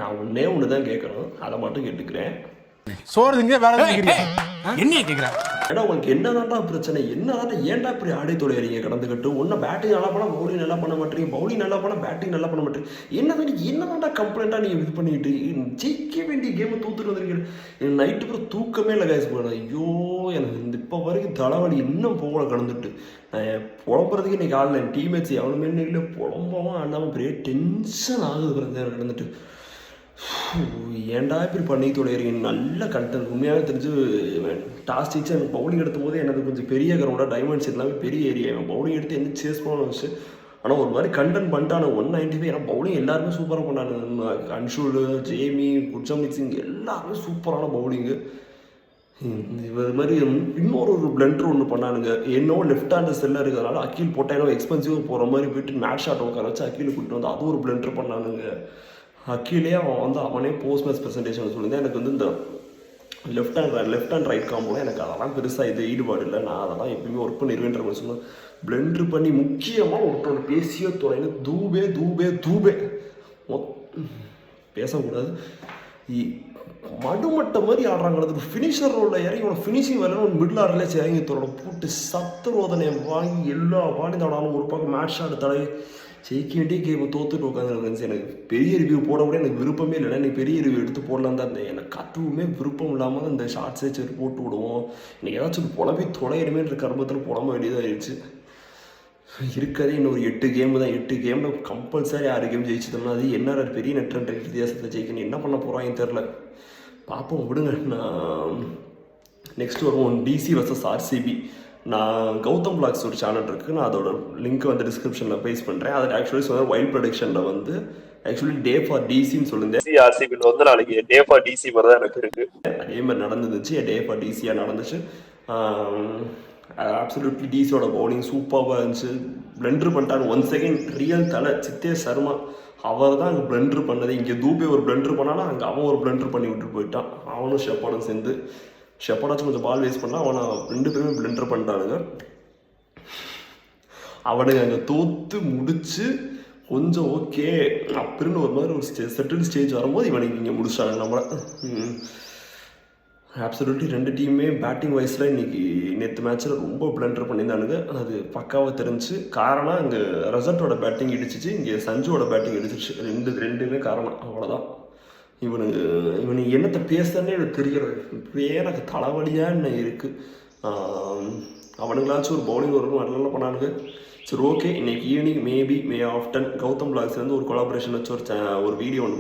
நான் ஒன்றே ஒன்று தான் கேட்கணும், அதை மட்டும் கேட்டுக்கிறேன். சோறுங்க வேற என்னைய கேட்குறேன். ஏன்னா உங்களுக்கு என்னதான்டா பிரச்சனை, என்னதான்டா ஏன்டா இப்படி ஆடை தொலைறீங்க கடந்துக்கிட்டு? ஒன்று பேட்டிங் நல்லா பண்ணால் பவுலிங் நல்லா பண்ண மாட்டீங்க, பவுலிங் நல்லா பண்ணால் பேட்டிங் நல்லா பண்ண மாட்டீங்க. என்னதான்டா கம்ப்ளைண்ட்டாக நீங்கள் இது பண்ணிக்கிட்டு ஜெயிக்க வேண்டிய கேமை தூத்துட்டு வந்துருக்கீங்க. எனக்கு நைட்டு கூட தூக்கமே இல்லை கைஸ் போகிறேன். ஐயோ எனக்கு இந்த இப்போ வரைக்கும் தலைவலி இன்னும் போகல கடந்துட்டு. நான் புலம்புறதுக்கு இன்றைக்கி ஆடல, என் டீம்மேட்ஸ் எவனுமே இல்லை, புலம்பவும் ஆடாமல் பெரிய டென்ஷன் ஆகுது பிறந்த கடந்துட்டு. ஏன்டா இப்படி பண்ணி தொலைறீங்க? நல்ல கண்டென்ட் உண்மையாகவே தெரிஞ்சு டாஸ் ஜெயிச்சு எனக்கு பவுலிங் எடுத்தும் போது எனக்கு கொஞ்சம் பெரிய கிரௌண்டாக டைமண்ட்ஸ் எல்லாமே பெரிய ஏரியா பவுலிங் எடுத்து என்ன சேஸ் பண்ண வச்சு. ஆனால் ஒரு மாதிரி கண்டென்ட் பண்ணிட்டானு 195. ஏன்னா பவுலிங் எல்லாருமே சூப்பராக பண்ணானு, அன்ஷூலு, ஜேமி, குட்ஜம்னிக் சிங் எல்லாருமே சூப்பரான பவுலிங்கு. இது மாதிரி இன்னொரு பிளண்டர் ஒன்று பண்ணானுங்க. என்னவோ லெஃப்ட் ஹேண்டர் செல்லாக இருக்கிறதுனால அக்கீல் போட்டால் எக்ஸ்பென்சிவாக போகிற மாதிரி போயிட்டு மேட்ச் ஷாட் உட்கார வச்சு அக்கீல் கூப்பிட்டு வந்து அது ஒரு பிளண்டர் பண்ணானுங்க. அக்கீலே அவனே போஸ்ட் மேட்ச் ப்ரெசன்டேஷன் சொல்லியிருந்தேன். எனக்கு இந்த லெஃப்ட் அண்ட் ரைட் காம்போலாம் எனக்கு அதெல்லாம் பெருசாக ஈடுபாடு இல்லை, நான் அதெல்லாம் எப்பயுமே ஒர்க் பண்ணிடுவேன்ற மாதிரி சொன்னேன். பிளெண்டர் பண்ணி முக்கியமாக ஒருத்தவங்க பேசிய துறையில தூபே தூபே தூபே பேசக்கூடாது. மடுமட்ட மாதிரி ஆடுறாங்கிறது ஃபினிஷர் ரோலில் இறங்கி உனக்கு ஃபினிஷிங் வரலன்னு மிடில் ஆர்டர்லேயே இறங்கி தோட போட்டு சத்துரோதனை வாங்கி எல்லா பாடி தடாலும் ஒரு பக்கம் மேட்ச் ஷாட் தடவை ஜெயிக்க வேண்டிய கேம் தோத்துட்டு உட்காந்துருக்கேன். எனக்கு பெரிய ரிவ்யூ போட கூட எனக்கு விருப்பமே இல்லை. எனக்கு பெரிய ரிவ்யூ எடுத்து போடலாம் தான் இருந்தேன். எனக்கு அதுவுமே விருப்பம் இல்லாமல் இந்த ஷார்ட்ஸே சரி போட்டு விடுவோம், இன்னைக்கு ஏதாச்சும் புலம்பி தொலையிடுமேன்ற கர்மத்தில் புலம்ப வேண்டியதாக ஆயிடுச்சு. இருக்கிறதே இன்னும் ஒரு 8 கேமு தான். 8 கேமில் கம்பல்சரி 6 கேம் ஜெயிச்சதுன்னா அது என்ன பெரிய நெட் ரன் ரேட் வித்தியாசத்தை ஜெயிக்கணும். என்ன பண்ண போகிறான்னு தெரில, பார்ப்போம் விடுங்க. நான் நெக்ஸ்ட் வருவோம் டிசி வர்சஸ் ஆர்சிபி. நான் கௌதம் பிளாக்ஸ் ஒரு சேனல் இருக்குது, நான் அதோட லிங்க் வந்து டிஸ்கிரிப்ஷனில் பேஸ் பண்ணுறேன். அது ஆக்சுவலி சொன்ன வைல்ட் ப்ரொடக்ஷனில் வந்து ஆக்சுவலி டே ஃபார் டிசின்னு சொல்லியிருந்தேன். ஆர்சிபியில் வந்து நாளைக்கு டே ஃபார் டிசி மாதிரி தான் எனக்கு இருக்குது. அதே மாதிரி நடந்துச்சு, டே ஃபார் டிசியாக நடந்துச்சு. அப்சல்யூட்லி டிசியோட பவுலிங் சூப்பராக இருந்துச்சு. பிளெண்டர் பண்ணிட்டாங்க 1 செகண்ட். ரியல் தலை சித்தேஷ் சர்மா அவர் தான் அங்கே பிளெண்டர் பண்ணது. இங்கே தூபே ஒரு பிளெண்டர் பண்ணானா அங்கே அவன் ஒரு பிளெண்டர் பண்ணி விட்டுட்டு போயிட்டான். அவனும் ஷெப்பர்டும் சேர்ந்து, ஷெப்பர்டாச்சும் கொஞ்சம் பால் வேஸ்ட் பண்ணால் அவனை 2 பேருமே பிளெண்டர் பண்ணிட்டானுங்க. அவனுங்க அங்கே தோற்று முடிச்சு கொஞ்சம் ஓகே அப்படின்னு ஒரு மாதிரி ஒரு செட்டில் ஸ்டேஜ் வரும்போது இவனுக்கு இங்கே முடிச்சாங்க நம்மளை. அப்சல்யூட்லி 2 டீமுமே பேட்டிங் வைஸில் இன்றைக்கி நேற்று மேட்ச்சில் ரொம்ப பிளண்டர் பண்ணியிருந்தானுங்க. அது பக்காவாக தெரிஞ்சு. காரணம் இங்கே ரசட்டோட பேட்டிங் இடிச்சிச்சு, இங்கே சஞ்சுவோட பேட்டிங் இடிச்சிச்சு. ரெண்டுமே காரணம், அவ்வளோதான். இவனு என்னத்தை பேசுறதுன்னே எனக்கு தெரியறது. இப்படியே எனக்கு தலைவலியாக என்ன இருக்குது. அவனுங்களாச்சும் ஒரு பவுலிங் ஒரு நல்லா பண்ணானுங்க. சரி ஓகே, இன்றைக்கி ஈவினிங் மே ஆஃப்டர் கௌதம் பிளாக்ஸ்லேருந்து ஒரு கொலாபரேஷன் வச்சு ஒரு வீடியோ ஒன்று